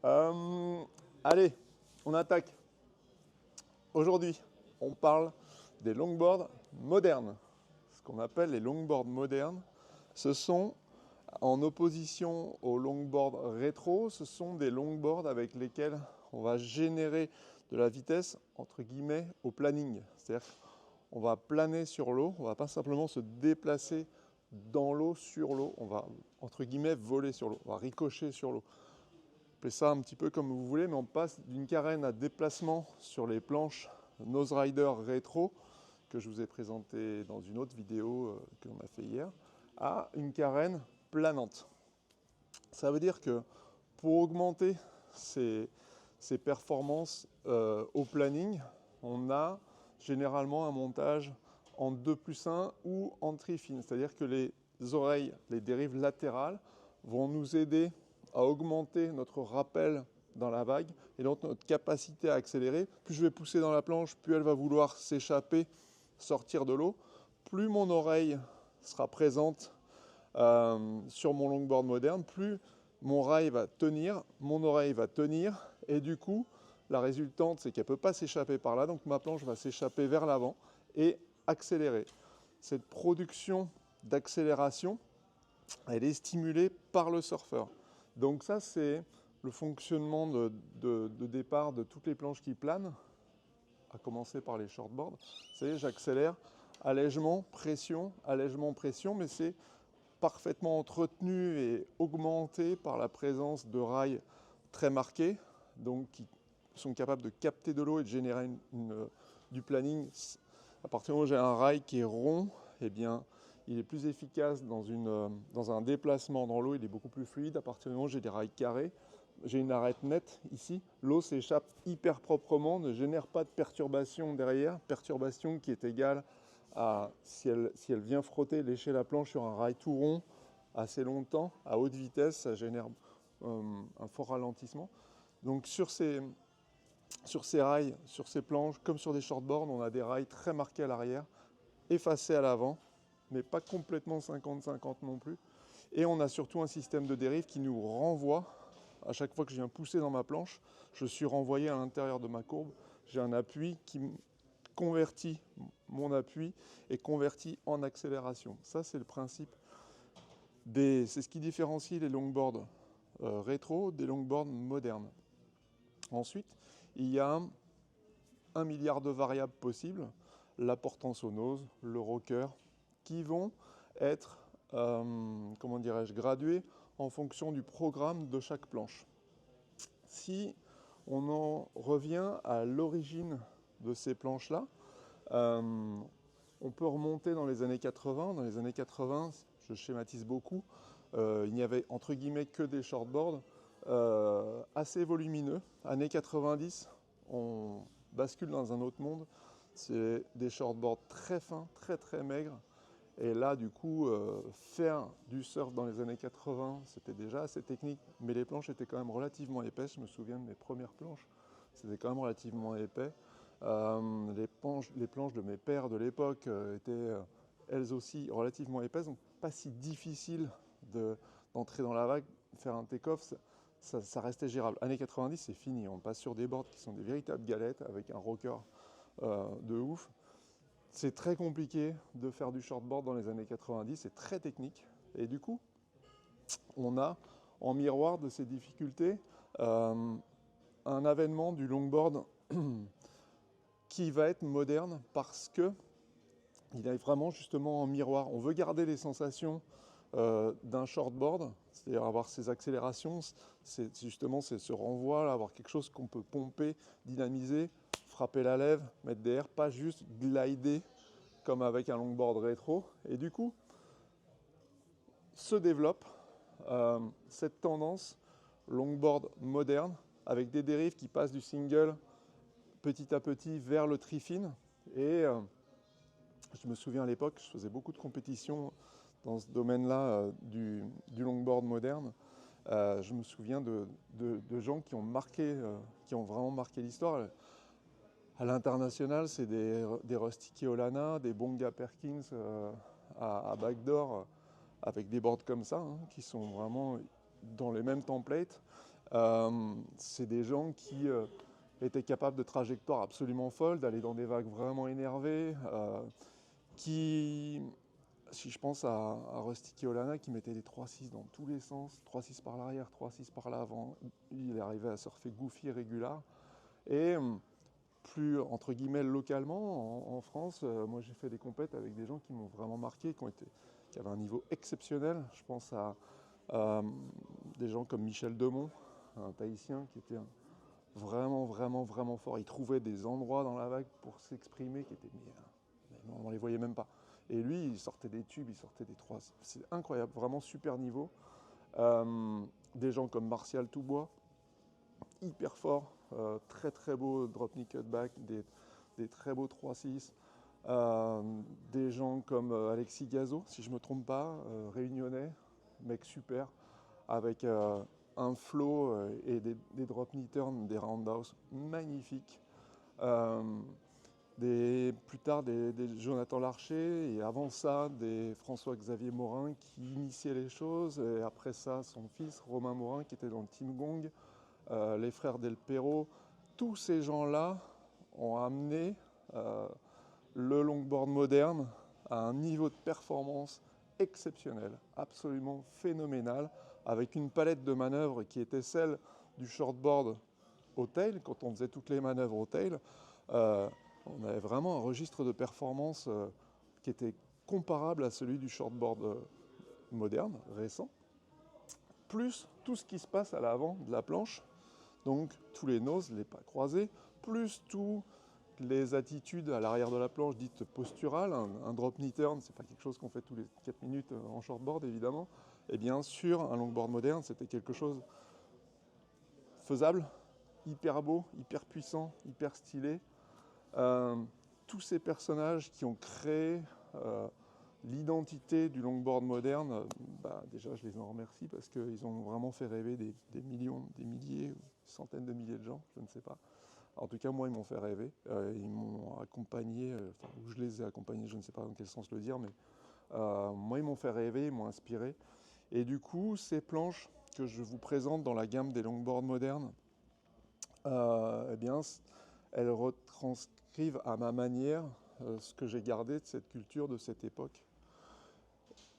Euh, Allez, on attaque. Aujourd'hui, on parle des longboards modernes. Ce qu'on appelle les longboards modernes, ce sont, en opposition aux longboards rétro, ce sont des longboards avec lesquels on va générer de la vitesse, entre guillemets, au planning. C'est-à-dire qu'on va planer sur l'eau, on ne va pas simplement se déplacer dans l'eau, sur l'eau, on va, entre guillemets, voler sur l'eau, on va ricocher sur l'eau. Appelez ça un petit peu comme vous voulez, mais on passe d'une carène à déplacement sur les planches Nose Rider rétro, que je vous ai présenté dans une autre vidéo que l'on a fait hier, à une carène planante. Ça veut dire que pour augmenter ces performances au planning, on a généralement un montage en 2+1 ou en tri-fin, c'est-à-dire que les oreilles, les dérives latérales, vont nous aider à augmenter notre rappel dans la vague et donc notre capacité à accélérer. Plus je vais pousser dans la planche, plus elle va vouloir s'échapper, sortir de l'eau, plus mon oreille sera présente sur mon longboard moderne, plus mon rail va tenir, mon oreille va tenir, et du coup, la résultante, c'est qu'elle ne peut pas s'échapper par là, donc ma planche va s'échapper vers l'avant et accélérer. Cette production d'accélération, elle est stimulée par le surfeur. Donc ça, c'est le fonctionnement de départ de toutes les planches qui planent, à commencer par les shortboards. Vous savez, j'accélère, allègement, pression, mais c'est parfaitement entretenu et augmenté par la présence de rails très marqués, donc qui sont capables de capter de l'eau et de générer du planning. À partir du moment où j'ai un rail qui est rond, eh bien, il est plus efficace dans un déplacement dans l'eau, il est beaucoup plus fluide. À partir du moment où j'ai des rails carrés, j'ai une arête nette ici, l'eau s'échappe hyper proprement, ne génère pas de perturbation derrière, perturbation qui est égale à, si elle vient frotter, lécher la planche sur un rail tout rond assez longtemps, à haute vitesse, ça génère un fort ralentissement. Donc sur ces rails, sur ces planches, comme sur des shortboards, on a des rails très marqués à l'arrière, effacés à l'avant, mais pas complètement 50-50 non plus. Et on a surtout un système de dérive qui nous renvoie. À chaque fois que je viens pousser dans ma planche, je suis renvoyé à l'intérieur de ma courbe. J'ai un appui qui convertit mon appui et convertit en accélération. Ça, c'est le principe. C'est ce qui différencie les longboards rétro des longboards modernes. Ensuite, il y a 1 milliard de variables possibles, la portance aux noses, le rocker, qui vont être, comment dirais-je, graduées en fonction du programme de chaque planche. Si on en revient à l'origine de ces planches-là, on peut remonter dans les années 80. Dans les années 80, je schématise beaucoup, il n'y avait entre guillemets que des shortboards assez volumineux. Années 90, on bascule dans un autre monde. C'est des shortboards très fins, très très maigres. Et là, du coup, faire du surf dans les années 80, c'était déjà assez technique, mais les planches étaient quand même relativement épaisses. Je me souviens de mes premières planches, c'était quand même relativement épais. Les planches de mes pères de l'époque étaient elles aussi relativement épaisses, donc pas si difficile d'entrer dans la vague, faire un take-off, ça restait gérable. Années 90, c'est fini, on passe sur des boards qui sont des véritables galettes avec un rocker de ouf. C'est très compliqué de faire du shortboard dans les années 90, c'est très technique. Et du coup, on a en miroir de ces difficultés un avènement du longboard qui va être moderne parce que il est vraiment justement en miroir. On veut garder les sensations d'un shortboard, c'est-à-dire avoir ces accélérations, c'est justement ce renvoi, là, avoir quelque chose qu'on peut pomper, dynamiser, frapper la lèvre, mettre des airs, pas juste glider comme avec un longboard rétro. Et du coup, se développe cette tendance longboard moderne avec des dérives qui passent du single petit à petit vers le tri-fin. Et je me souviens à l'époque, je faisais beaucoup de compétitions dans ce domaine-là du longboard moderne. Je me souviens de gens qui ont vraiment marqué l'histoire. À l'international, c'est des Rusty Keolana, des Bonga Perkins à backdoor avec des boards comme ça, hein, qui sont vraiment dans les mêmes templates. C'est des gens qui étaient capables de trajectoires absolument folles, d'aller dans des vagues vraiment énervées, qui, si je pense à Rusty Keolana qui mettait des 3-6 dans tous les sens, 3-6 par l'arrière, 3-6 par l'avant, il arrivait à surfer goofy régulier. Et plus, entre guillemets, localement, en France, moi j'ai fait des compètes avec des gens qui m'ont vraiment marqué, qui avaient un niveau exceptionnel. Je pense à des gens comme Michel Demont, un Tahitien qui était vraiment, vraiment, vraiment fort. Il trouvait des endroits dans la vague pour s'exprimer qui étaient mais on ne les voyait même pas. Et lui, il sortait des tubes, il sortait des 3. C'est incroyable, vraiment super niveau. Des gens comme Martial Toubois, hyper fort, très très beau drop knee cutback, des très beaux 3-6. Des gens comme Alexis Gazo, si je ne me trompe pas, réunionnais, mec super, avec un flow et des drop knee turns, des roundhouse magnifiques. Plus tard, des Jonathan Larcher, et avant ça, des François-Xavier Morin qui initiaient les choses, et après ça, son fils, Romain Morin, qui était dans le Team Gong, les frères Del Perro. Tous ces gens-là ont amené le longboard moderne à un niveau de performance exceptionnel, absolument phénoménal, avec une palette de manœuvres qui était celle du shortboard au tail, quand on faisait toutes les manœuvres au tail. On avait vraiment un registre de performance qui était comparable à celui du shortboard moderne, récent, plus tout ce qui se passe à l'avant de la planche, donc tous les noses, les pas croisés, plus toutes les attitudes à l'arrière de la planche dites posturales. Un drop knee turn, c'est pas quelque chose qu'on fait tous les 4 minutes en shortboard évidemment. Et bien sûr, un longboard moderne, c'était quelque chose faisable, hyper beau, hyper puissant, hyper stylé. Tous ces personnages qui ont créé l'identité du longboard moderne, déjà je les en remercie parce qu'ils ont vraiment fait rêver des millions, des milliers, des centaines de milliers de gens, je ne sais pas. En tout cas, moi, ils m'ont fait rêver. Ils m'ont accompagné, ou je les ai accompagnés, je ne sais pas dans quel sens le dire, mais moi, ils m'ont fait rêver, ils m'ont inspiré. Et du coup, ces planches que je vous présente dans la gamme des longboards modernes, eh bien, elles retranscrivent à ma manière ce que j'ai gardé de cette culture, de cette époque.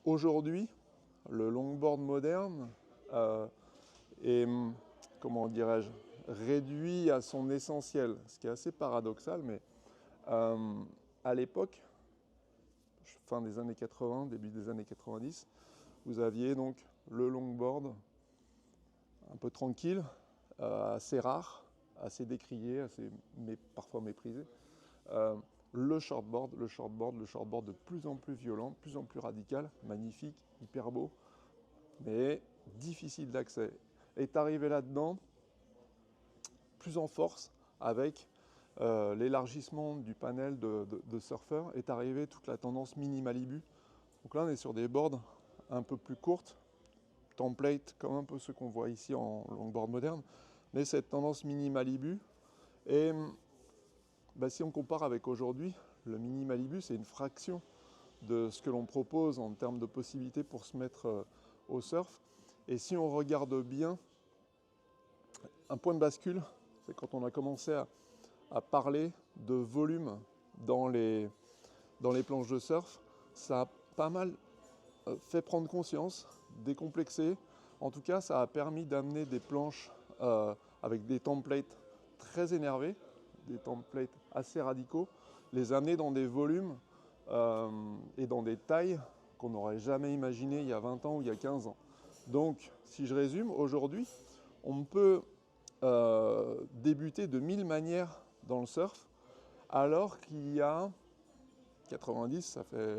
Aujourd'hui, le longboard moderne est, comment dirais-je, réduit à son essentiel, ce qui est assez paradoxal, mais à l'époque, fin des années 80, début des années 90, vous aviez donc le longboard un peu tranquille, assez rare, assez décrié, parfois méprisé. Le shortboard de plus en plus violent, de plus en plus radical, magnifique, hyper beau, mais difficile d'accès. Est arrivé là-dedans, plus en force, avec l'élargissement du panel de surfeurs, est arrivée toute la tendance mini-Malibu. Donc là, on est sur des boards un peu plus courtes, template, comme un peu ce qu'on voit ici en longboard moderne, mais cette tendance mini-Malibu. Et si on compare avec aujourd'hui, le mini-Malibu, c'est une fraction de ce que l'on propose en termes de possibilités pour se mettre au surf. Et si on regarde bien, un point de bascule, c'est quand on a commencé à parler de volume dans les planches de surf, ça a pas mal fait prendre conscience, décomplexer. En tout cas, ça a permis d'amener des planches avec des templates très énervés, des templates assez radicaux, les amener dans des volumes et dans des tailles qu'on n'aurait jamais imaginées il y a 20 ans ou il y a 15 ans. Donc, si je résume, aujourd'hui, on peut débuter de 1000 manières dans le surf, alors qu'il y a 90, ça fait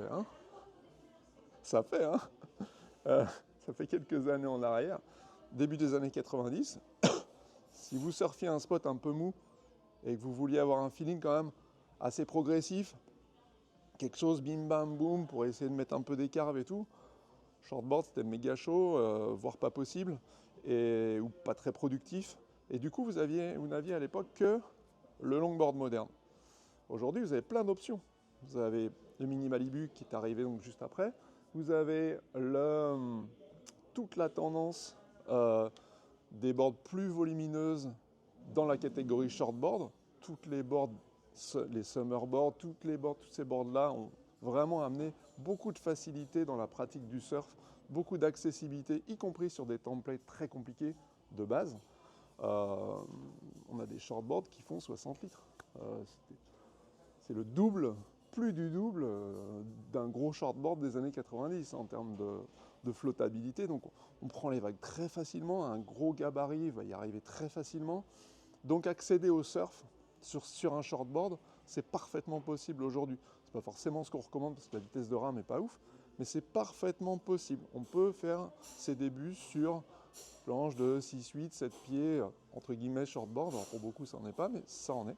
ça fait quelques années en arrière, début des années 90, si vous surfiez un spot un peu mou et que vous vouliez avoir un feeling quand même assez progressif, quelque chose bim bam boum pour essayer de mettre un peu d'écart et tout, shortboard c'était méga chaud, voire pas possible, ou pas très productif. Et du coup vous n'aviez à l'époque que le longboard moderne. Aujourd'hui vous avez plein d'options. Vous avez le mini Malibu qui est arrivé donc juste après. Vous avez toute la tendance des boards plus volumineuses dans la catégorie shortboard. Toutes les boards, les summerboards, toutes ces boards-là ont vraiment amené beaucoup de facilité dans la pratique du surf, beaucoup d'accessibilité, y compris sur des templates très compliqués de base. On a des shortboards qui font 60 litres. C'est le double, plus du double d'un gros shortboard des années 90 en termes de flottabilité. Donc on prend les vagues très facilement, un gros gabarit va y arriver très facilement. Donc accéder au surf sur un shortboard, c'est parfaitement possible aujourd'hui. C'est pas forcément ce qu'on recommande parce que la vitesse de rame n'est pas ouf, mais c'est parfaitement possible. On peut faire ses débuts sur planche de 6, 8, 7 pieds, entre guillemets shortboard. Alors pour beaucoup ça n'en est pas, mais ça en est.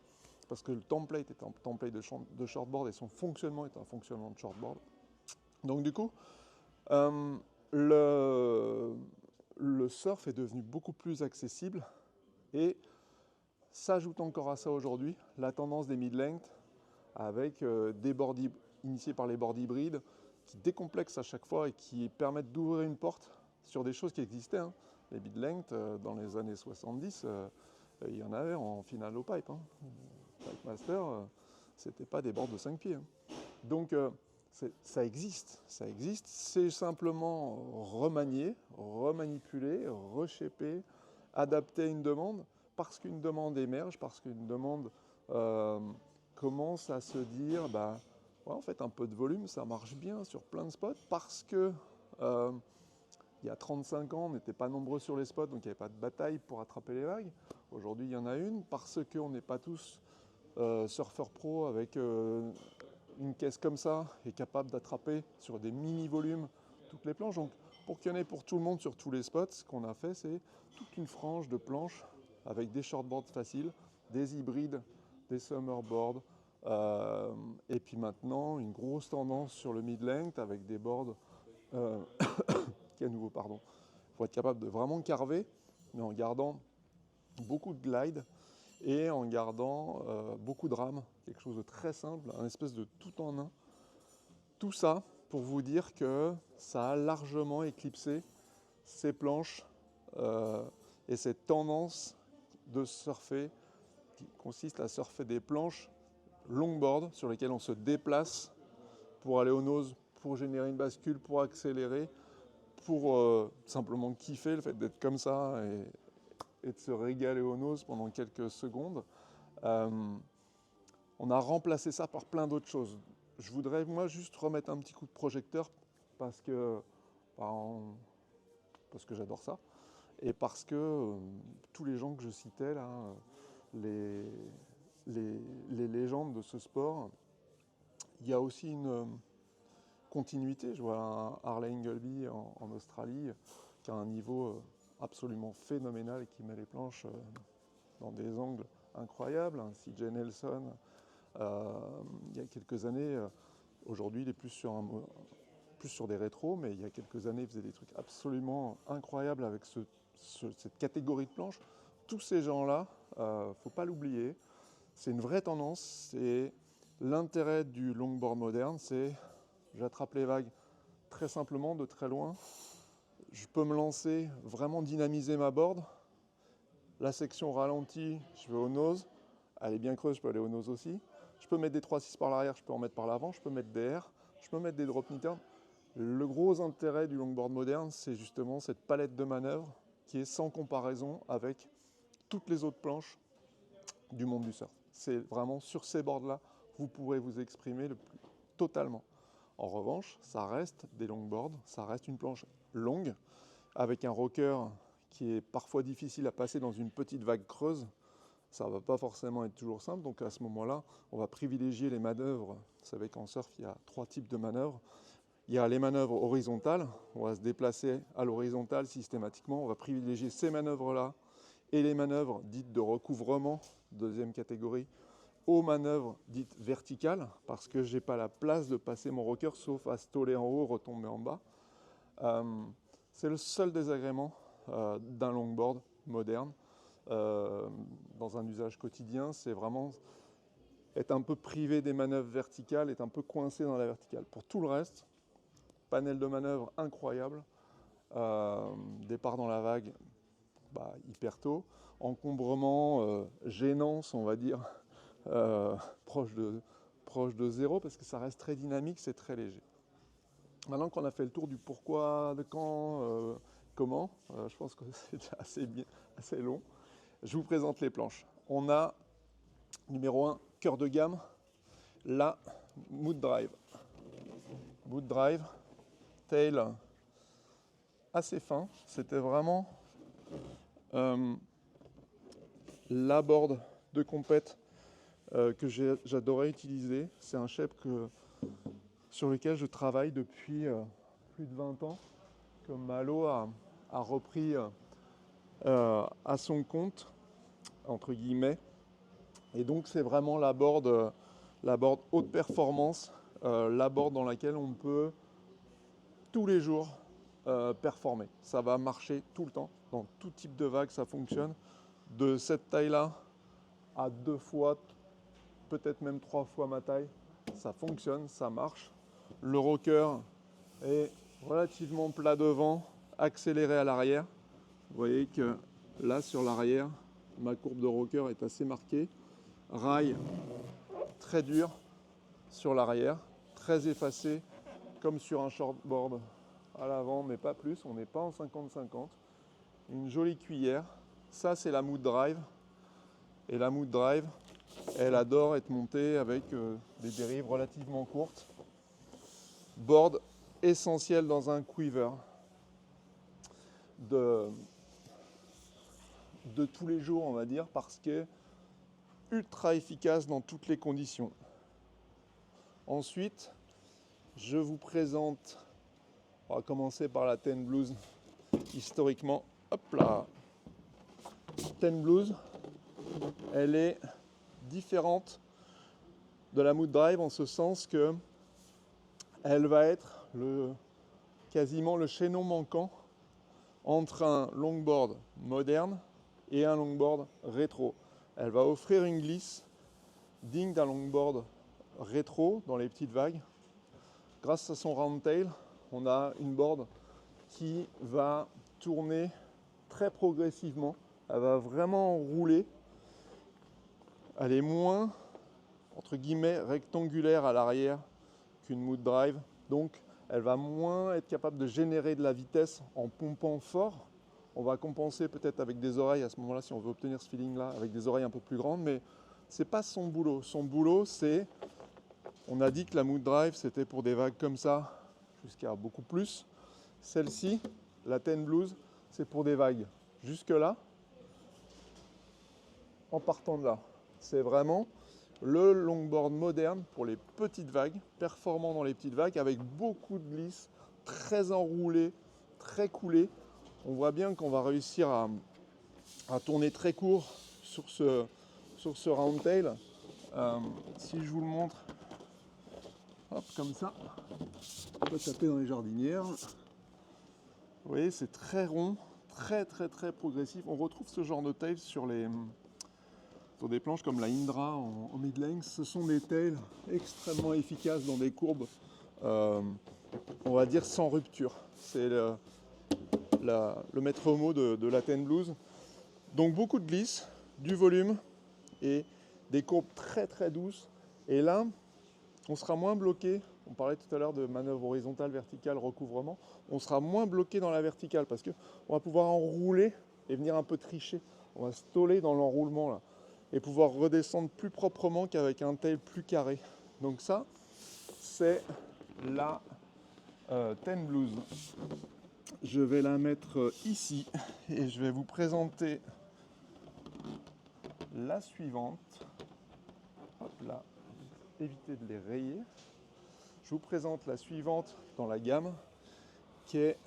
Parce que le template est un template de shortboard et son fonctionnement est un fonctionnement de shortboard. Donc du coup, le surf est devenu beaucoup plus accessible et s'ajoute encore à ça aujourd'hui la tendance des mid-length avec des boards initiés par les boards hybrides qui décomplexent à chaque fois et qui permettent d'ouvrir une porte sur des choses qui existaient. Hein. Les mid-length, dans les années 70, il y en avait en finale au pipe. Hein. Pipe Master, c'était pas des boards de 5 pieds. Hein. Donc ça existe, c'est simplement remanié, remanipulé, reshapé, adapté à une demande, parce qu'une demande émerge, parce qu'une demande commence à se dire, ouais, en fait un peu de volume, ça marche bien sur plein de spots, parce que il y a 35 ans, on n'était pas nombreux sur les spots, donc il n'y avait pas de bataille pour attraper les vagues. Aujourd'hui, il y en a une, parce qu'on n'est pas tous surfeurs pro avec une caisse comme ça et capable d'attraper sur des mini-volumes toutes les planches. Donc, pour qu'il y en ait pour tout le monde sur tous les spots, ce qu'on a fait, c'est toute une frange de planches avec des shortboards faciles, des hybrides, des summerboards, et puis maintenant, une grosse tendance sur le mid-length avec des boards qui à nouveau, pardon, il faut être capable de vraiment carver, mais en gardant beaucoup de glide et en gardant beaucoup de rames, quelque chose de très simple, un espèce de tout en un. Tout ça pour vous dire que ça a largement éclipsé ces planches et cette tendance de surfer qui consiste à surfer des planches longboard sur lesquelles on se déplace pour aller au nose, pour générer une bascule, pour accélérer, pour simplement kiffer le fait d'être comme ça et de se régaler au nose pendant quelques secondes. On a remplacé ça par plein d'autres choses. Je voudrais moi juste remettre un petit coup de projecteur parce que j'adore ça et parce que tous les gens que je citais là, les légendes de ce sport, il y a aussi une continuité. Je vois un Harley Ingleby en Australie qui a un niveau absolument phénoménal et qui met les planches dans des angles incroyables. Un CJ Nelson, il y a quelques années, aujourd'hui il est plus sur des rétros, mais il y a quelques années il faisait des trucs absolument incroyables avec cette catégorie de planches. Tous ces gens-là, il ne faut pas l'oublier, c'est une vraie tendance. C'est l'intérêt du longboard moderne, c'est j'attrape les vagues très simplement, de très loin. Je peux me lancer, vraiment dynamiser ma board. La section ralentie, je vais au nose. Elle est bien creuse, je peux aller au nose aussi. Je peux mettre des 3-6 par l'arrière, je peux en mettre par l'avant, je peux mettre des airs, je peux mettre des drop knee turn. Le gros intérêt du longboard moderne, c'est justement cette palette de manœuvres qui est sans comparaison avec toutes les autres planches du monde du surf. C'est vraiment sur ces boards-là, vous pourrez vous exprimer totalement. En revanche, ça reste des longboards, ça reste une planche longue, avec un rocker qui est parfois difficile à passer dans une petite vague creuse. Ça ne va pas forcément être toujours simple, donc à ce moment-là, on va privilégier les manœuvres. Vous savez qu'en surf, il y a 3 types de manœuvres. Il y a les manœuvres horizontales, on va se déplacer à l'horizontale systématiquement, on va privilégier ces manœuvres-là, et les manœuvres dites de recouvrement, deuxième catégorie, aux manœuvres dites verticales, parce que je n'ai pas la place de passer mon rocker, sauf à stoler en haut, retomber en bas. C'est le seul désagrément d'un longboard moderne. Dans un usage quotidien, c'est vraiment être un peu privé des manœuvres verticales, être un peu coincé dans la verticale. Pour tout le reste, panel de manœuvres incroyable, départ dans la vague hyper tôt, encombrement, gênance, on va dire, proche de zéro, parce que ça reste très dynamique, c'est très léger. Maintenant qu'on a fait le tour du pourquoi, de quand, comment, je pense que c'est assez long, je vous présente les planches. On a, numéro 1, cœur de gamme, la Mood Drive. Mood Drive, tail assez fin, c'était vraiment la board de compète que j'adorais utiliser. C'est un shape sur lequel je travaille depuis plus de 20 ans, que Malo a repris à son compte, entre guillemets. Et donc c'est vraiment la board haute performance, la board dans laquelle on peut tous les jours performer. Ça va marcher tout le temps, dans tout type de vague, ça fonctionne. De cette taille-là à 2 fois, peut-être même 3 fois ma taille, ça fonctionne, ça marche. Le rocker est relativement plat devant, accéléré à l'arrière. Vous voyez que là, sur l'arrière, ma courbe de rocker est assez marquée. Rail très dur sur l'arrière, très effacé, comme sur un shortboard à l'avant, mais pas plus. On n'est pas en 50-50. Une jolie cuillère. Ça, c'est la Mood Drive. Et la Mood Drive, elle adore être montée avec des dérives relativement courtes. Board essentiel dans un quiver de tous les jours, on va dire, parce que ultra efficace dans toutes les conditions. Ensuite, je vous présente, on va commencer par la Ten Blues. Historiquement, hop là, Ten Blues, elle est différente de la Mood Drive en ce sens que elle va être quasiment le chaînon manquant entre un longboard moderne et un longboard rétro. Elle va offrir une glisse digne d'un longboard rétro dans les petites vagues. Grâce à son round tail, on a une board qui va tourner très progressivement. Elle va vraiment rouler. Elle est moins, entre guillemets, rectangulaire à l'arrière qu'une Mood Drive. Donc, elle va moins être capable de générer de la vitesse en pompant fort. On va compenser peut-être avec des oreilles à ce moment-là, si on veut obtenir ce feeling-là, avec des oreilles un peu plus grandes, mais c'est pas son boulot. Son boulot, c'est, on a dit que la Mood Drive, c'était pour des vagues comme ça, jusqu'à beaucoup plus. Celle-ci, la Ten Blues, c'est pour des vagues jusque-là, en partant de là. C'est vraiment le longboard moderne pour les petites vagues, performant dans les petites vagues, avec beaucoup de glisse, très enroulé, très coulé. On voit bien qu'on va réussir à tourner très court sur ce round tail. Si je vous le montre, hop, comme ça, on peut taper dans les jardinières. Vous voyez, c'est très rond, très progressif. On retrouve ce genre de tail sur des planches comme la Indra en mid-length. Ce sont des tails extrêmement efficaces dans des courbes, on va dire sans rupture. C'est le maître mot de la Ten Blues. Donc beaucoup de glisse, du volume et des courbes très douces. Et là, on sera moins bloqué. On parlait tout à l'heure de manœuvre horizontale, verticale, recouvrement. On sera moins bloqué dans la verticale parce qu'on va pouvoir enrouler et venir un peu tricher. On va se toller dans l'enroulement là et pouvoir redescendre plus proprement qu'avec un tail plus carré. Donc ça, c'est la Ten Blues. Je vais la mettre ici et je vais vous présenter la suivante. Hop là, évitez de les rayer. Je vous présente la suivante dans la gamme qui est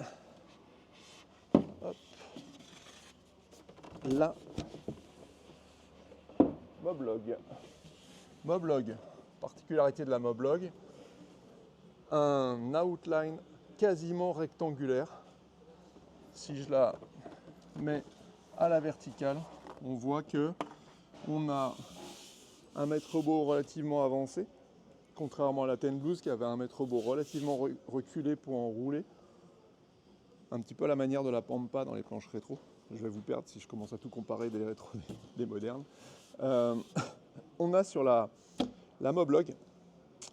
la Moblog. Moblog, particularité de la Moblog, un outline quasiment rectangulaire. Si je la mets à la verticale, on voit que on a un mètre robot relativement avancé, contrairement à la Ten Blues qui avait un mètre robot relativement reculé pour enrouler. un petit peu à la manière de la Pampa dans les planches rétro. Je vais vous perdre si je commence à tout comparer des rétros des modernes. On a sur la Moblog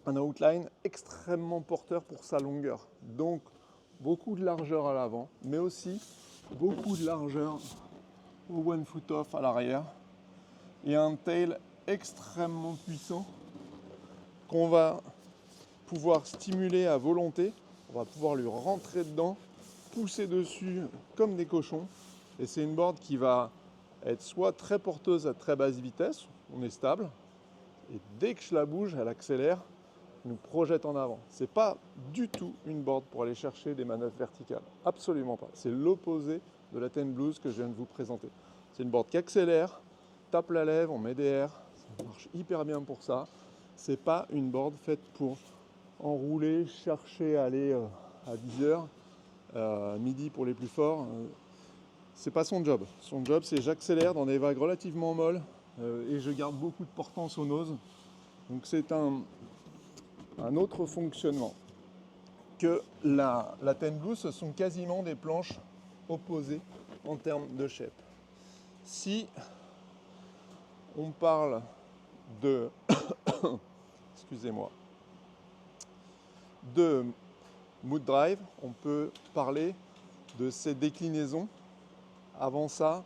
un outline extrêmement porteur pour sa longueur. Donc beaucoup de largeur à l'avant, mais aussi beaucoup de largeur au one foot off à l'arrière. Et un tail extrêmement puissant qu'on va pouvoir stimuler à volonté. On va pouvoir lui rentrer dedans, pousser dessus comme des cochons. Et c'est une board qui va être soit très porteuse à très basse vitesse, on est stable, et dès que je la bouge, elle accélère, nous projette en avant. C'est pas du tout une board pour aller chercher des manœuvres verticales, absolument pas. C'est l'opposé de la Ten Blues que je viens de vous présenter. C'est une board qui accélère, tape la lèvre, on met des airs, ça marche hyper bien pour ça. C'est pas une board faite pour enrouler, chercher à aller à 10 heures, midi pour les plus forts. C'est pas son job. Son job, c'est j'accélère dans des vagues relativement molles et je garde beaucoup de portance aux noses. Donc c'est un autre fonctionnement que la Ten Blues. Ce sont quasiment des planches opposées en termes de shape. Si on parle de excusez-moi, de Mood Drive, on peut parler de ses déclinaisons. Avant ça,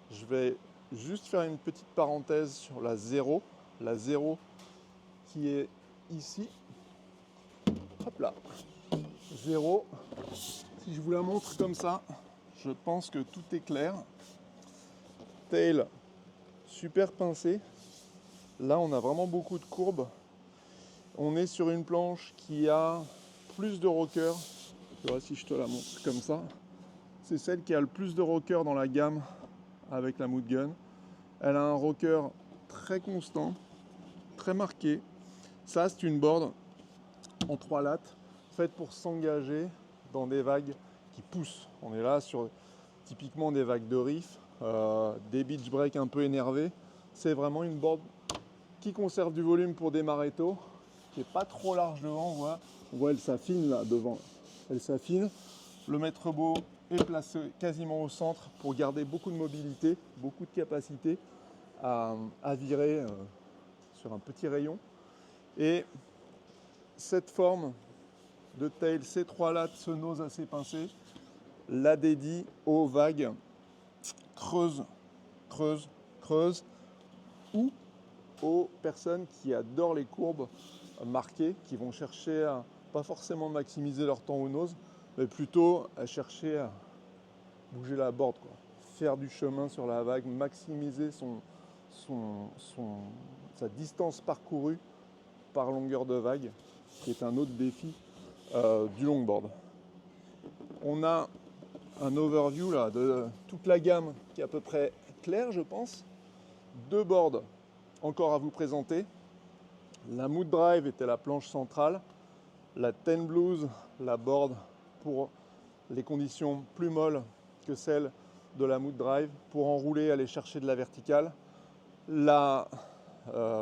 je vais juste faire une petite parenthèse sur la 0. La 0 qui est ici. Hop là. 0. Si je vous la montre comme ça, je pense que tout est clair. Tail super pincé. Là, on a vraiment beaucoup de courbes. On est sur une planche qui a plus de rocker. Je vois si je te la montre comme ça. C'est celle qui a le plus de rocker dans la gamme avec la Mood Gun. Elle a un rocker très constant, très marqué. Ça, c'est une board en 3 lattes, faite pour s'engager dans des vagues qui poussent. On est là sur typiquement des vagues de riff, des beach breaks un peu énervés. C'est vraiment une board qui conserve du volume pour démarrer tôt, qui n'est pas trop large devant. On voit elle s'affine là devant. Elle s'affine. Le maître beau est placé quasiment au centre pour garder beaucoup de mobilité, beaucoup de capacité à virer sur un petit rayon. Et cette forme de tail, ces 3 lattes, ce nose assez pincé, la dédie aux vagues creuses, creuses, creuses, ou aux personnes qui adorent les courbes marquées, qui vont chercher à pas forcément maximiser leur temps au nose, mais plutôt à chercher à bouger la board, quoi. Faire du chemin sur la vague, maximiser sa distance parcourue par longueur de vague, qui est un autre défi du longboard. On a un overview là de toute la gamme qui est à peu près claire, je pense. 2 boards encore à vous présenter. La Mood Drive était la planche centrale. La Ten Blues, la board pour les conditions plus molles que celles de la Mood Drive, pour enrouler, aller chercher de la verticale. La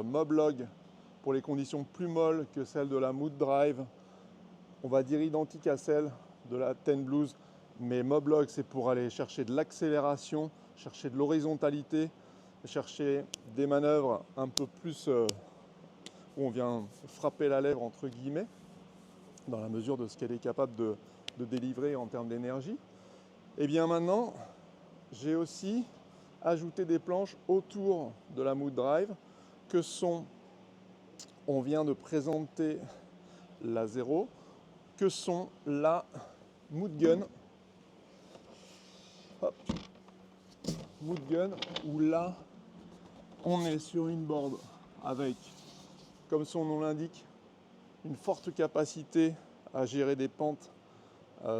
Moblog pour les conditions plus molles que celles de la Mood Drive, on va dire identique à celle de la Ten Blues, mais Moblog c'est pour aller chercher de l'accélération, chercher de l'horizontalité, chercher des manœuvres un peu plus où on vient frapper la lèvre entre guillemets, dans la mesure de ce qu'elle est capable de délivrer en termes d'énergie. Et bien maintenant, j'ai aussi ajouté des planches autour de la Mood Drive que sont, on vient de présenter la 0, que sont la Mood Gun. Hop. Mood Gun, où là, on est sur une board avec, comme son nom l'indique, une forte capacité à gérer des pentes,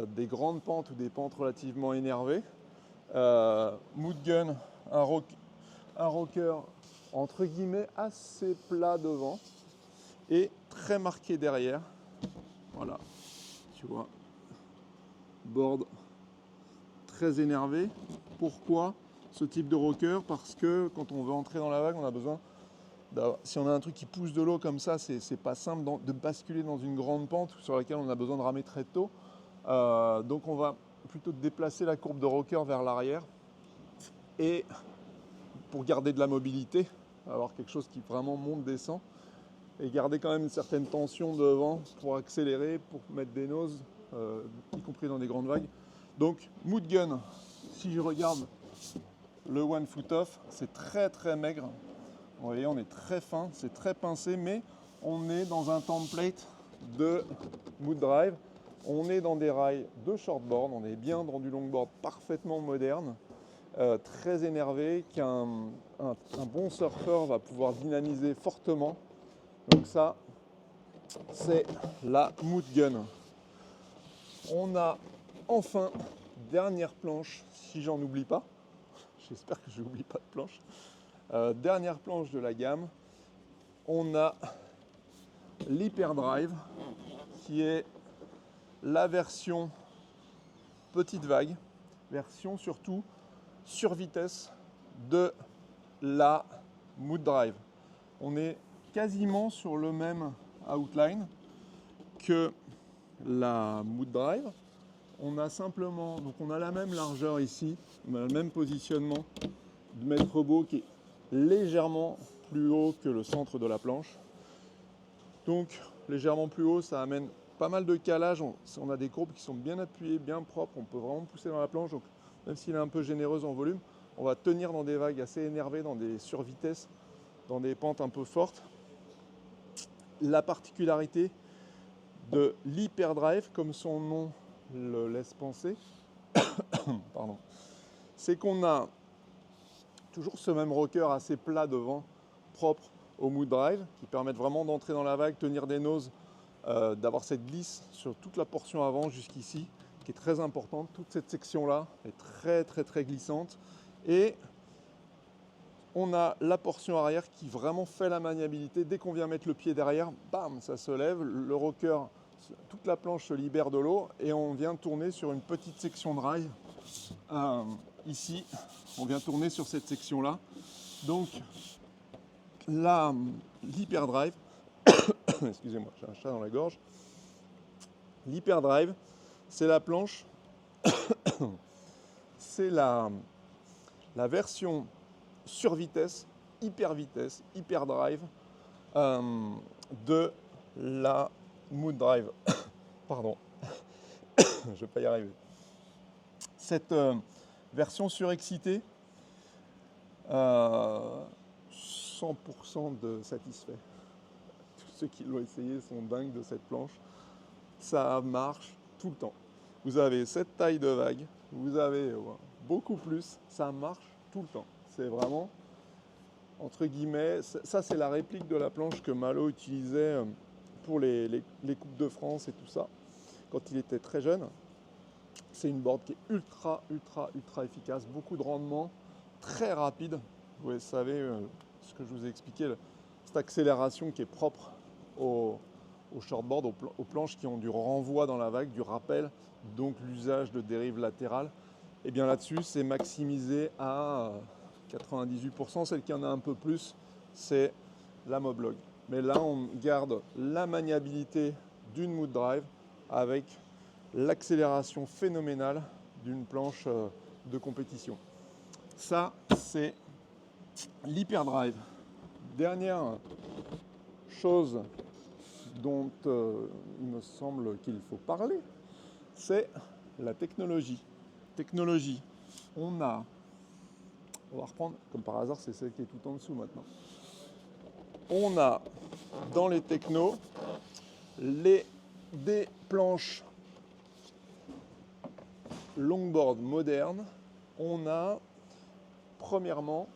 des grandes pentes ou des pentes relativement énervées. Mood Gun, un rocker entre guillemets assez plat devant et très marqué derrière. Voilà, tu vois, board très énervé. Pourquoi ce type de rocker? Parce que quand on veut entrer dans la vague, on a besoin si on a un truc qui pousse de l'eau comme ça, c'est pas simple de basculer dans une grande pente sur laquelle on a besoin de ramer très tôt. Donc on va plutôt de déplacer la courbe de rocker vers l'arrière et pour garder de la mobilité, avoir quelque chose qui vraiment monte, descend et garder quand même une certaine tension devant pour accélérer, pour mettre des noses, y compris dans des grandes vagues. Donc mood gun, si je regarde le one foot off, c'est très très maigre. Vous voyez, on est très fin, c'est très pincé, mais on est dans un template de mood drive. On est dans des rails de shortboard, on est bien dans du longboard parfaitement moderne, très énervé, qu'un bon surfeur va pouvoir dynamiser fortement. Donc ça, c'est la mood gun. On a enfin, dernière planche, si j'en oublie pas, j'espère que je n'oublie pas de planche, dernière planche de la gamme, on a l'Hyperdrive, qui est la version petite vague, version surtout sur vitesse de la Mood Drive. On est quasiment sur le même outline que la Mood Drive. On a simplement, donc on a la même largeur ici, on a le même positionnement de maître beau qui est légèrement plus haut que le centre de la planche. Donc légèrement plus haut, ça amène pas mal de calage. On a des courbes qui sont bien appuyées, bien propres. On peut vraiment pousser dans la planche. Donc même s'il est un peu généreuse en volume, on va tenir dans des vagues assez énervées, dans des survitesses, dans des pentes un peu fortes. La particularité de l'Hyperdrive, comme son nom le laisse penser, pardon, c'est qu'on a toujours ce même rocker assez plat devant, propre au Mood Drive, qui permettent vraiment d'entrer dans la vague, tenir des noses, d'avoir cette glisse sur toute la portion avant jusqu'ici, qui est très importante. Toute cette section-là est très très très glissante. Et on a la portion arrière qui vraiment fait la maniabilité. Dès qu'on vient mettre le pied derrière, bam, ça se lève, le rocker, toute la planche se libère de l'eau et on vient tourner sur une petite section de rail. Ici, on vient tourner sur cette section-là. Donc, l'Hyperdrive, excusez-moi, j'ai un chat dans la gorge. L'Hyperdrive, c'est la planche, c'est la version sur vitesse, hyper hyperdrive de la Mood Drive. Pardon, je ne vais pas y arriver. Cette version surexcitée, 100% de satisfait. Tous ceux qui l'ont essayé sont dingues de cette planche. Ça marche tout le temps. Vous avez cette taille de vague, vous avez beaucoup plus, ça marche tout le temps. C'est vraiment, entre guillemets, ça c'est la réplique de la planche que Malo utilisait pour les Coupes de France et tout ça, quand il était très jeune. C'est une board qui est ultra efficace, beaucoup de rendement, très rapide. Vous savez ce que je vous ai expliqué, cette accélération qui est propre au shortboard, aux planches qui ont du renvoi dans la vague, du rappel, donc l'usage de dérives latérales. Et bien là-dessus, c'est maximisé à 98%. Celle qui en a un peu plus, c'est la Moblog. Mais là, on garde la maniabilité d'une Mood Drive avec l'accélération phénoménale d'une planche de compétition. Ça, c'est l'Hyperdrive. Dernière chose dont il me semble qu'il faut parler, c'est la technologie. Technologie, on va reprendre, comme par hasard, c'est celle qui est tout en dessous maintenant. On a dans les technos des planches longboard modernes. On a premièrement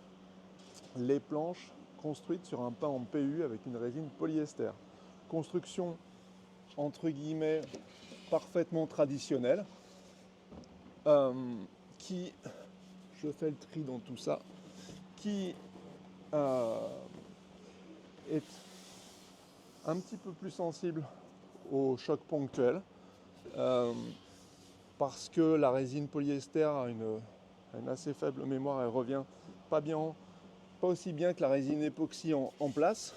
les planches construites sur un pain en PU avec une résine polyester. Construction entre guillemets parfaitement traditionnelle, qui, je fais le tri dans tout ça, qui est un petit peu plus sensible au choc ponctuel, parce que la résine polyester a une assez faible mémoire, elle revient pas aussi bien que la résine époxy en place.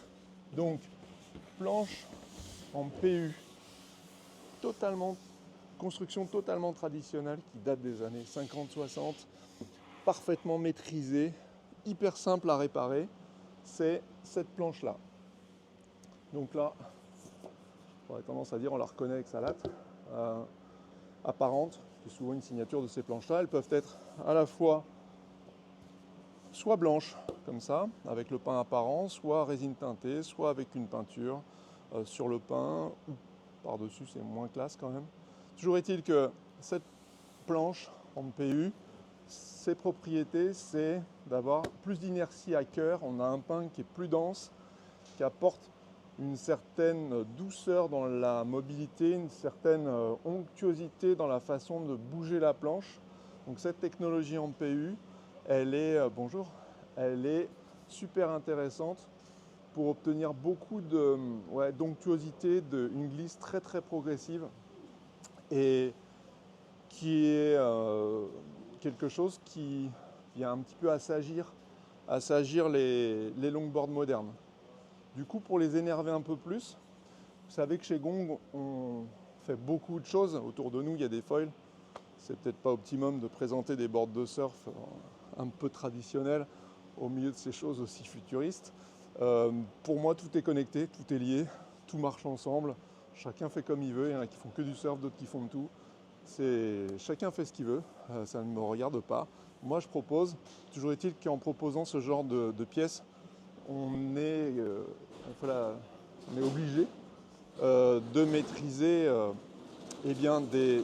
Donc planche en PU totalement construction totalement traditionnelle qui date des années 50-60, parfaitement maîtrisée, hyper simple à réparer, c'est cette planche-là. Donc là, j'aurais tendance à dire on la reconnaît avec sa latte apparente, c'est souvent une signature de ces planches-là. Elles peuvent être à la fois soit blanches, comme ça, avec le pain apparent, soit résine teintée, soit avec une peinture sur le pain, ou par-dessus, c'est moins classe quand même. Toujours est-il que cette planche en PU, ses propriétés, c'est d'avoir plus d'inertie à cœur. On a un pain qui est plus dense, qui apporte une certaine douceur dans la mobilité, une certaine onctuosité dans la façon de bouger la planche. Donc cette technologie en PU, elle est, bonjour, elle est super intéressante pour obtenir beaucoup d'onctuosité, une glisse très très progressive et qui est quelque chose qui vient un petit peu assagir les longboards modernes. Du coup, pour les énerver un peu plus, vous savez que chez Gong, on fait beaucoup de choses. Autour de nous, il y a des foils. C'est peut-être pas optimum de présenter des boards de surf un peu traditionnels au milieu de ces choses aussi futuristes. Pour moi, tout est connecté, tout est lié, tout marche ensemble. Chacun fait comme il veut. Il y en a qui font que du surf, d'autres qui font de tout. Chacun fait ce qu'il veut, ça ne me regarde pas. Moi, je propose, toujours est-il qu'en proposant ce genre de pièces, on est obligé de maîtriser eh bien, des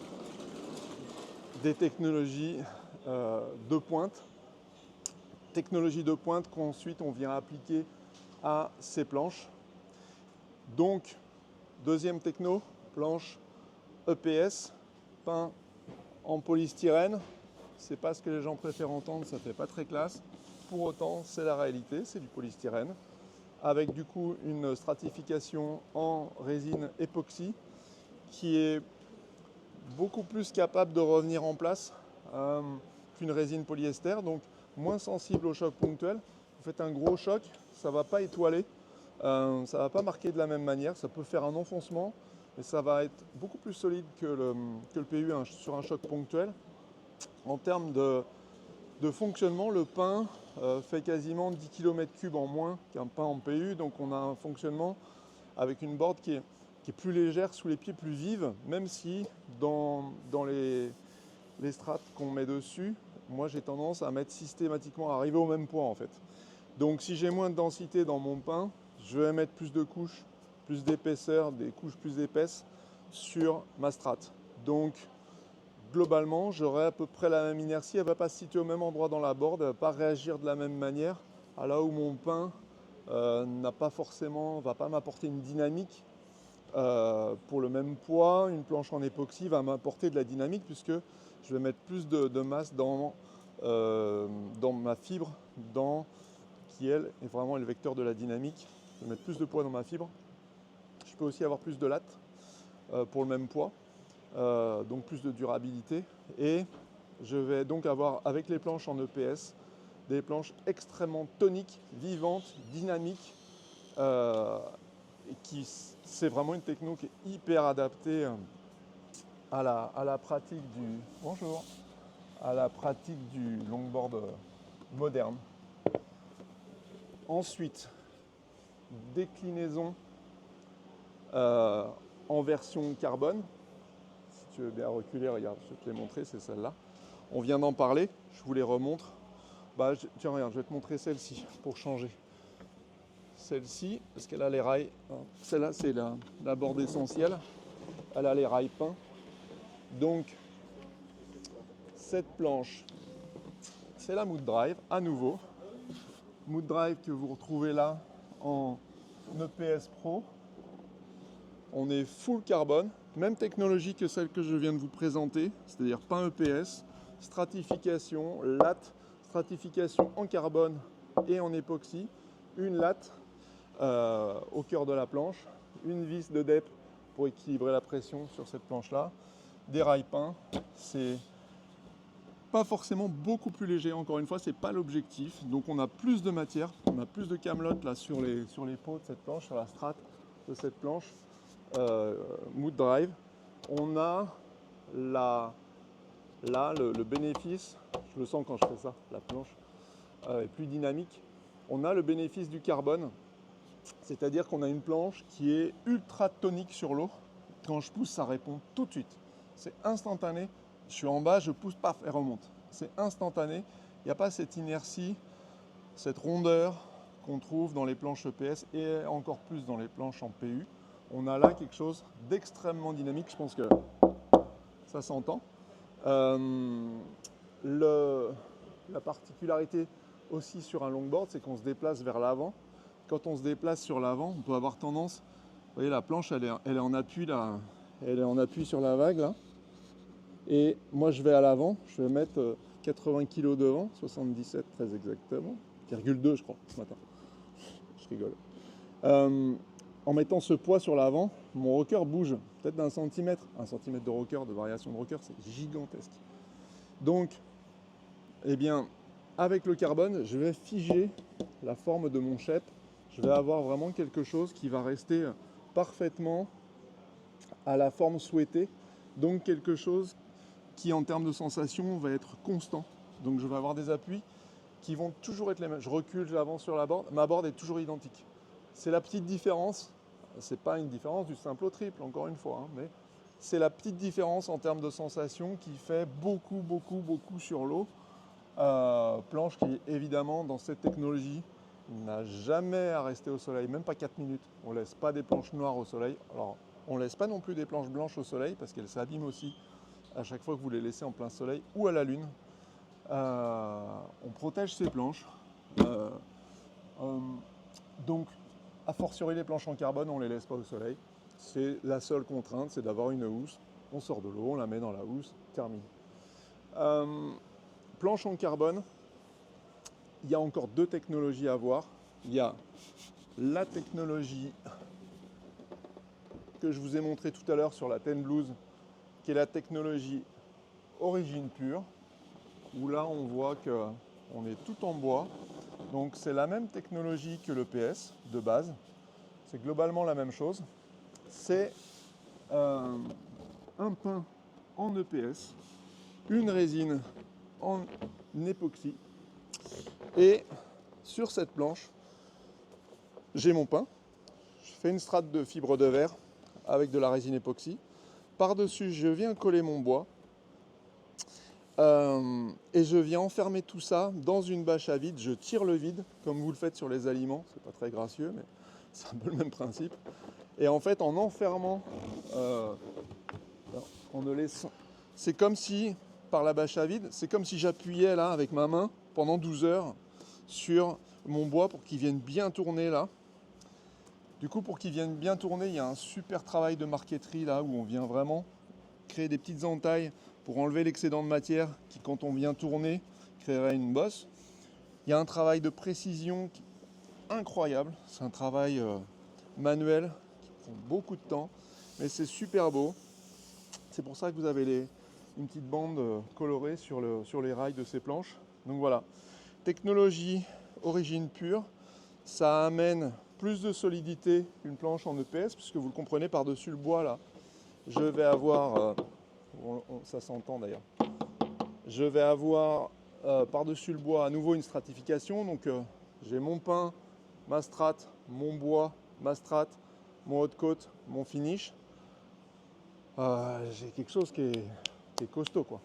technologies de pointe. Technologies de pointe qu'ensuite on vient appliquer à ces planches. Donc, deuxième techno, planche EPS, peint en polystyrène. C'est pas ce que les gens préfèrent entendre, ça fait pas très classe. Pour autant, c'est la réalité, c'est du polystyrène. Avec du coup une stratification en résine époxy qui est beaucoup plus capable de revenir en place qu'une résine polyester, donc moins sensible au choc ponctuel. Vous faites un gros choc, ça ne va pas étoiler, ça ne va pas marquer de la même manière, ça peut faire un enfoncement, mais ça va être beaucoup plus solide que le PU sur un choc ponctuel. En termes de fonctionnement, le pain fait quasiment 10 km3 en moins qu'un pain en PU, donc on a un fonctionnement avec une board qui est plus légère sous les pieds, plus vive, même si dans les strates qu'on met dessus, moi j'ai tendance à mettre systématiquement, à arriver au même poids en fait. Donc si j'ai moins de densité dans mon pain, je vais mettre plus de couches, plus d'épaisseur, des couches plus épaisses sur ma strate. Donc globalement, j'aurai à peu près la même inertie, elle ne va pas se situer au même endroit dans la board, elle ne va pas réagir de la même manière, à là où mon pain va pas m'apporter une dynamique. Pour le même poids, une planche en époxy va m'apporter de la dynamique puisque je vais mettre plus de masse dans ma fibre, qui elle est vraiment le vecteur de la dynamique. Je vais mettre plus de poids dans ma fibre. Je peux aussi avoir plus de latte pour le même poids, donc plus de durabilité. Et je vais donc avoir avec les planches en EPS des planches extrêmement toniques, vivantes, dynamiques. C'est vraiment une techno qui est hyper adaptée à la pratique du longboard moderne. Ensuite, déclinaison en version carbone. Si tu veux bien reculer, regarde, je vais te les montrer, c'est celle-là. On vient d'en parler, je vous les remontre. Tiens, regarde, je vais te montrer celle-ci pour changer. Celle-ci, parce qu'elle a les rails. Celle-là, c'est la board essentielle. Elle a les rails peints. Donc, cette planche, c'est la Mood Drive, à nouveau. Mood Drive que vous retrouvez là en EPS Pro. On est full carbone, même technologie que celle que je viens de vous présenter, c'est-à-dire peint EPS, stratification, latte, stratification en carbone et en époxy, une latte au cœur de la planche, une vis de DEP pour équilibrer la pression sur cette planche-là, des rails peints. C'est pas forcément beaucoup plus léger, encore une fois, c'est pas l'objectif. Donc on a plus de matière, on a plus de camelote là sur les pots de cette planche, sur la strate de cette planche Mood Drive. On a là, le bénéfice, je le sens quand je fais ça, la planche est plus dynamique. On a le bénéfice du carbone, c'est-à-dire qu'on a une planche qui est ultra tonique sur l'eau. Quand je pousse, ça répond tout de suite. C'est instantané. Je suis en bas, je pousse, paf, elle remonte. C'est instantané. Il n'y a pas cette inertie, cette rondeur qu'on trouve dans les planches EPS et encore plus dans les planches en PU. On a là quelque chose d'extrêmement dynamique. Je pense que ça s'entend. La particularité aussi sur un longboard, c'est qu'on se déplace vers l'avant. Quand on se déplace sur l'avant, on peut avoir tendance, vous voyez la planche, elle est en appui là, elle est en appui sur la vague là. Et moi je vais à l'avant, je vais mettre 80 kg devant, 77 très exactement, 0,2 je crois ce matin. Je rigole. En mettant ce poids sur l'avant, mon rocker bouge peut-être d'un centimètre. Un centimètre de rocker, de variation de rocker, c'est gigantesque. Donc, eh bien, avec le carbone, je vais figer la forme de mon chep. Je vais avoir vraiment quelque chose qui va rester parfaitement à la forme souhaitée. Donc quelque chose qui, en termes de sensation, va être constant. Donc je vais avoir des appuis qui vont toujours être les mêmes. Je recule, j'avance sur la board, ma board est toujours identique. C'est la petite différence, c'est pas une différence du simple au triple, encore une fois, hein, mais c'est la petite différence en termes de sensation qui fait beaucoup sur l'eau. Planche qui, évidemment, dans cette technologie, n'a jamais à rester au soleil, même pas 4 minutes. On ne laisse pas des planches noires au soleil. Alors, on ne laisse pas non plus des planches blanches au soleil parce qu'elles s'abîment aussi à chaque fois que vous les laissez en plein soleil ou à la lune. On protège ces planches. Donc, a fortiori les planches en carbone, on ne les laisse pas au soleil. C'est la seule contrainte, c'est d'avoir une housse. On sort de l'eau, on la met dans la housse, terminé. Planche en carbone, il y a encore deux technologies à voir. Il y a la technologie que je vous ai montrée tout à l'heure sur la Ten Blues, qui est la technologie origine pure, où là on voit qu'on est tout en bois. Donc c'est la même technologie que l'EPS de base. C'est globalement la même chose. C'est un pain en EPS, une résine en époxy. Et sur cette planche, j'ai mon pain. Je fais une strate de fibre de verre avec de la résine époxy. Par-dessus, je viens coller mon bois. Et je viens enfermer tout ça dans une bâche à vide. Je tire le vide, comme vous le faites sur les aliments. C'est pas très gracieux, mais c'est un peu le même principe. Et en fait, en enfermant, en ne laissant, c'est comme si, par la bâche à vide, c'est comme si j'appuyais là avec ma main pendant 12 heures sur mon bois pour qu'il vienne bien tourner là. Du coup, pour qu'il vienne bien tourner, il y a un super travail de marqueterie là où on vient vraiment créer des petites entailles pour enlever l'excédent de matière qui, quand on vient tourner, créerait une bosse. Il y a un travail de précision incroyable. C'est un travail manuel qui prend beaucoup de temps, mais c'est super beau. C'est pour ça que vous avez une petite bande colorée sur les rails de ces planches. Donc voilà, technologie origine pure, ça amène plus de solidité qu'une planche en EPS, puisque vous le comprenez, par-dessus le bois là, je vais avoir, ça s'entend d'ailleurs, je vais avoir par-dessus le bois à nouveau une stratification. Donc j'ai mon pain, ma strate, mon bois, ma strate, mon haut de côte, mon finish. J'ai quelque chose qui est costaud quoi.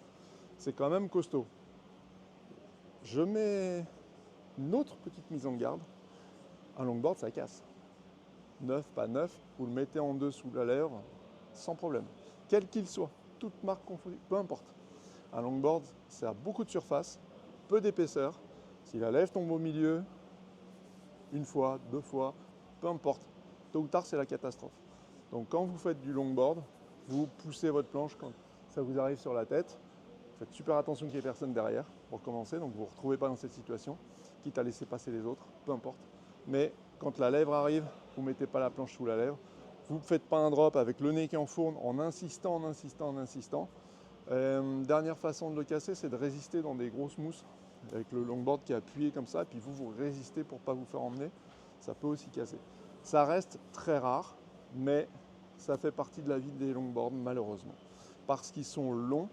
C'est quand même costaud. Je mets une autre petite mise en garde. Un longboard ça casse. Neuf, pas neuf, vous le mettez en dessous de la lèvre sans problème. Quel qu'il soit, toute marque confondue, peu importe. Un longboard, ça a beaucoup de surface, peu d'épaisseur. Si la lèvre tombe au milieu, une fois, deux fois, peu importe, tôt ou tard c'est la catastrophe. Donc quand vous faites du longboard, vous poussez votre planche quand ça vous arrive sur la tête. Faites super attention qu'il n'y ait personne derrière pour commencer, donc vous ne vous retrouvez pas dans cette situation, quitte à laisser passer les autres, peu importe. Mais quand la lèvre arrive, vous ne mettez pas la planche sous la lèvre. Vous ne faites pas un drop avec le nez qui enfourne en insistant. Dernière façon de le casser, c'est de résister dans des grosses mousses avec le longboard qui est appuyé comme ça, et puis vous résistez pour ne pas vous faire emmener. Ça peut aussi casser. Ça reste très rare, mais ça fait partie de la vie des longboards malheureusement. parce qu'ils sont longs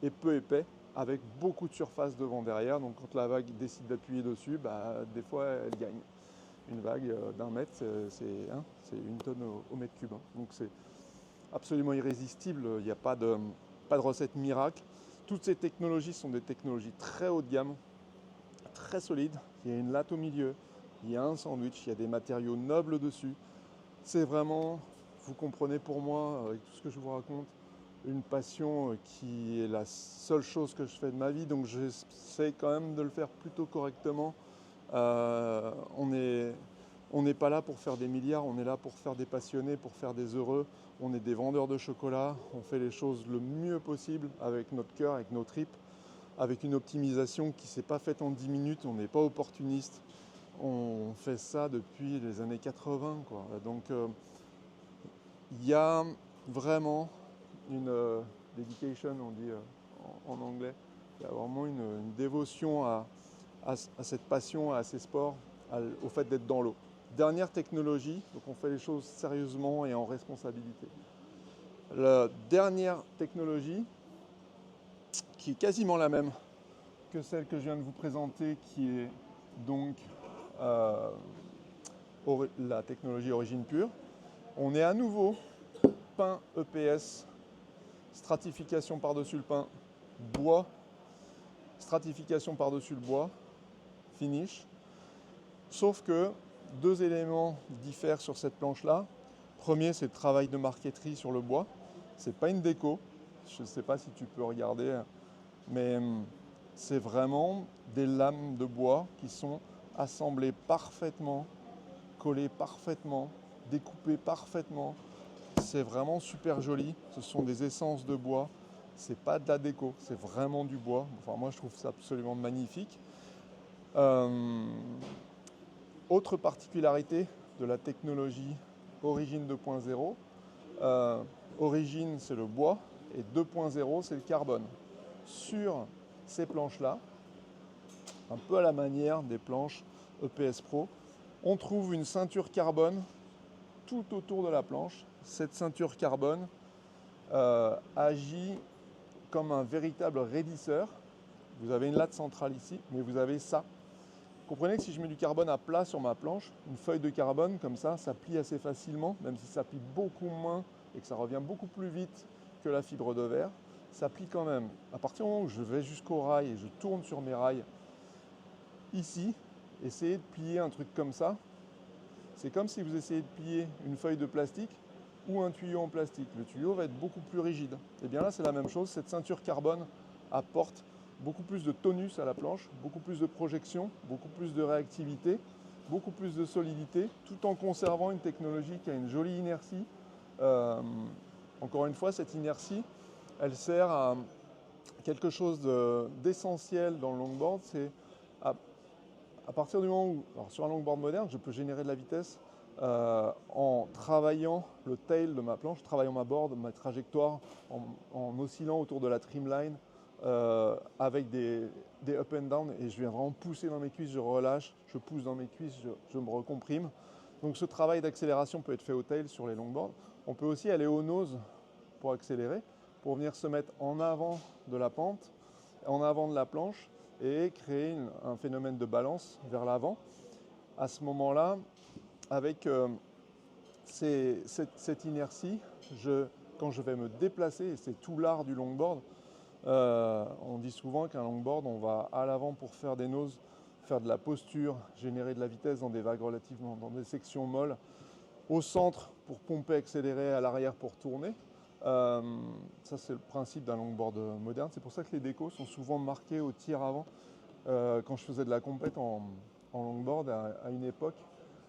et peu épais, avec beaucoup de surface devant derrière. Donc quand la vague décide d'appuyer dessus, des fois elle gagne. Une vague d'un mètre, c'est une tonne au mètre cube. Donc c'est absolument irrésistible, il n'y a pas de recette miracle. Toutes ces technologies sont des technologies très haut de gamme, très solides. Il y a une latte au milieu, il y a un sandwich, il y a des matériaux nobles dessus. C'est vraiment, vous comprenez pour moi, avec tout ce que je vous raconte, une passion qui est la seule chose que je fais de ma vie. Donc j'essaie quand même de le faire plutôt correctement. On n'est pas là pour faire des milliards, on est là pour faire des passionnés, pour faire des heureux. On est des vendeurs de chocolat, on fait les choses le mieux possible avec notre cœur, avec nos tripes, avec une optimisation qui ne s'est pas faite en 10 minutes, on n'est pas opportuniste. On fait ça depuis les années 80, quoi. Donc il y a vraiment une dedication, on dit en anglais. Il y a vraiment une dévotion à cette passion, à ces sports, au fait d'être dans l'eau. Dernière technologie, donc on fait les choses sérieusement et en responsabilité. La dernière technologie, qui est quasiment la même que celle que je viens de vous présenter, qui est donc la technologie origine pure. On est à nouveau pain EPS, stratification par-dessus le pain, bois, stratification par-dessus le bois, finish. Sauf que deux éléments diffèrent sur cette planche-là. Premier, c'est le travail de marqueterie sur le bois. C'est pas une déco. Je ne sais pas si tu peux regarder, mais c'est vraiment des lames de bois qui sont assemblées parfaitement, collées parfaitement, découpées parfaitement. C'est vraiment super joli. Ce sont des essences de bois. C'est pas de la déco, c'est vraiment du bois. Enfin, moi, je trouve ça absolument magnifique. Autre particularité de la technologie Origine 2.0, Origine c'est le bois et 2.0 c'est le carbone. Sur ces planches-là, un peu à la manière des planches EPS Pro, on trouve une ceinture carbone tout autour de la planche. Cette ceinture carbone agit comme un véritable raidisseur. Vous avez une latte centrale ici, mais vous avez ça. Comprenez que si je mets du carbone à plat sur ma planche, une feuille de carbone comme ça plie assez facilement, même si ça plie beaucoup moins et que ça revient beaucoup plus vite que la fibre de verre, ça plie quand même. À partir du moment où je vais jusqu'au rail et je tourne sur mes rails, ici, essayez de plier un truc comme ça. C'est comme si vous essayez de plier une feuille de plastique ou un tuyau en plastique. Le tuyau va être beaucoup plus rigide. Et bien là, c'est la même chose. Cette ceinture carbone apporte beaucoup plus de tonus à la planche, beaucoup plus de projection, beaucoup plus de réactivité, beaucoup plus de solidité, tout en conservant une technologie qui a une jolie inertie. Encore une fois, cette inertie, elle sert à quelque chose d'essentiel dans le longboard. C'est à partir du moment où, alors sur un longboard moderne, je peux générer de la vitesse en travaillant le tail de ma planche, travaillant ma board, ma trajectoire, en oscillant autour de la trimline avec des up and down, et je viens vraiment pousser dans mes cuisses, je relâche, je pousse dans mes cuisses, je me recomprime. Donc ce travail d'accélération peut être fait au tail sur les longboards. On peut aussi aller au nose pour accélérer, pour venir se mettre en avant de la pente, en avant de la planche, et créer un phénomène de balance vers l'avant. À ce moment-là, avec cette inertie, quand je vais me déplacer, et c'est tout l'art du longboard, on dit souvent qu'un longboard, on va à l'avant pour faire des noses, faire de la posture, générer de la vitesse dans des vagues relativement, dans des sections molles, au centre pour pomper, accélérer, à l'arrière pour tourner. Ça, c'est le principe d'un longboard moderne. C'est pour ça que les décos sont souvent marqués au tir avant. Quand je faisais de la compète en longboard à une époque,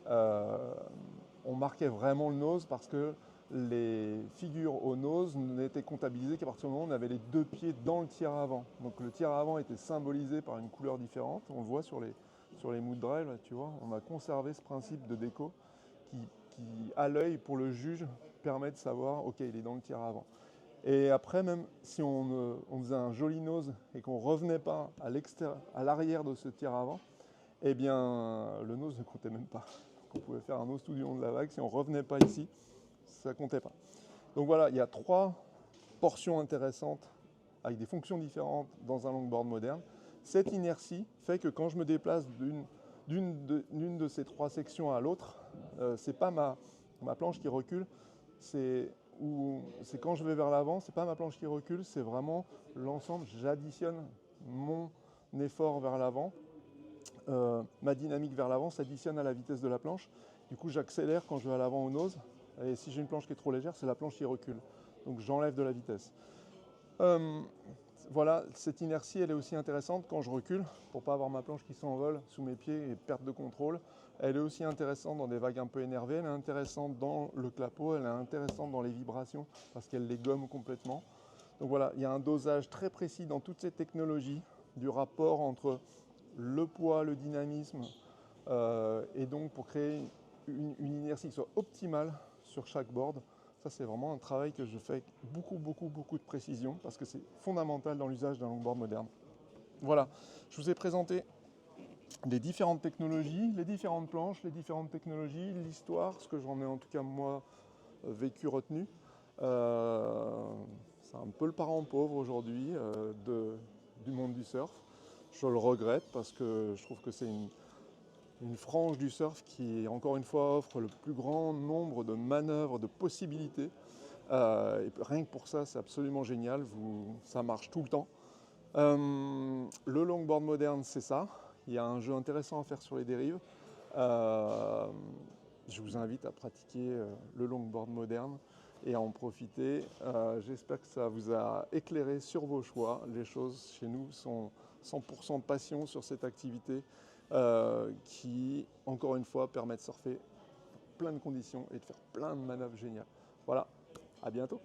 on marquait vraiment le nose parce que les figures au nose n'étaient comptabilisées qu'à partir du moment où on avait les deux pieds dans le tir avant. Donc le tir avant était symbolisé par une couleur différente. On le voit sur les mood drive, là, tu vois. On a conservé ce principe de déco qui à l'œil, pour le juge, permet de savoir, ok, il est dans le tir avant. Et après, même si on faisait un joli nose et qu'on ne revenait pas à l'arrière de ce tir avant, eh bien, le nose ne comptait même pas. Donc on pouvait faire un nose tout du long de la vague. Si on ne revenait pas ici, ça ne comptait pas. Donc voilà, il y a trois portions intéressantes avec des fonctions différentes dans un longboard moderne. Cette inertie fait que quand je me déplace d'une de ces trois sections à l'autre, c'est pas ma planche qui recule, c'est quand je vais vers l'avant, c'est pas ma planche qui recule, c'est vraiment l'ensemble. J'additionne mon effort vers l'avant, ma dynamique vers l'avant s'additionne à la vitesse de la planche. Du coup, j'accélère quand je vais à l'avant au nose. Et si j'ai une planche qui est trop légère, c'est la planche qui recule. Donc j'enlève de la vitesse. Voilà, cette inertie, elle est aussi intéressante quand je recule, pour ne pas avoir ma planche qui s'envole sous mes pieds et perte de contrôle. Elle est aussi intéressante dans des vagues un peu énervées, elle est intéressante dans le clapot, elle est intéressante dans les vibrations, parce qu'elle les gomme complètement. Donc voilà, il y a un dosage très précis dans toutes ces technologies, du rapport entre le poids, le dynamisme, et donc pour créer une inertie qui soit optimale sur chaque board. Ça, c'est vraiment un travail que je fais avec beaucoup de précision parce que c'est fondamental dans l'usage d'un longboard moderne. Voilà, je vous ai présenté les différentes technologies, les différentes planches, les différentes technologies, l'histoire, ce que j'en ai en tout cas moi vécu, retenu. C'est un peu le parent pauvre aujourd'hui du monde du surf. Je le regrette parce que je trouve que c'est une frange du surf qui, encore une fois, offre le plus grand nombre de manœuvres, de possibilités. Et rien que pour ça, c'est absolument génial. Ça marche tout le temps. Le longboard moderne, c'est ça. Il y a un jeu intéressant à faire sur les dérives. Je vous invite à pratiquer le longboard moderne et à en profiter. J'espère que ça vous a éclairé sur vos choix. Les choses chez nous sont 100% passion sur cette activité qui, encore une fois, permet de surfer plein de conditions et de faire plein de manœuvres géniales. Voilà, à bientôt.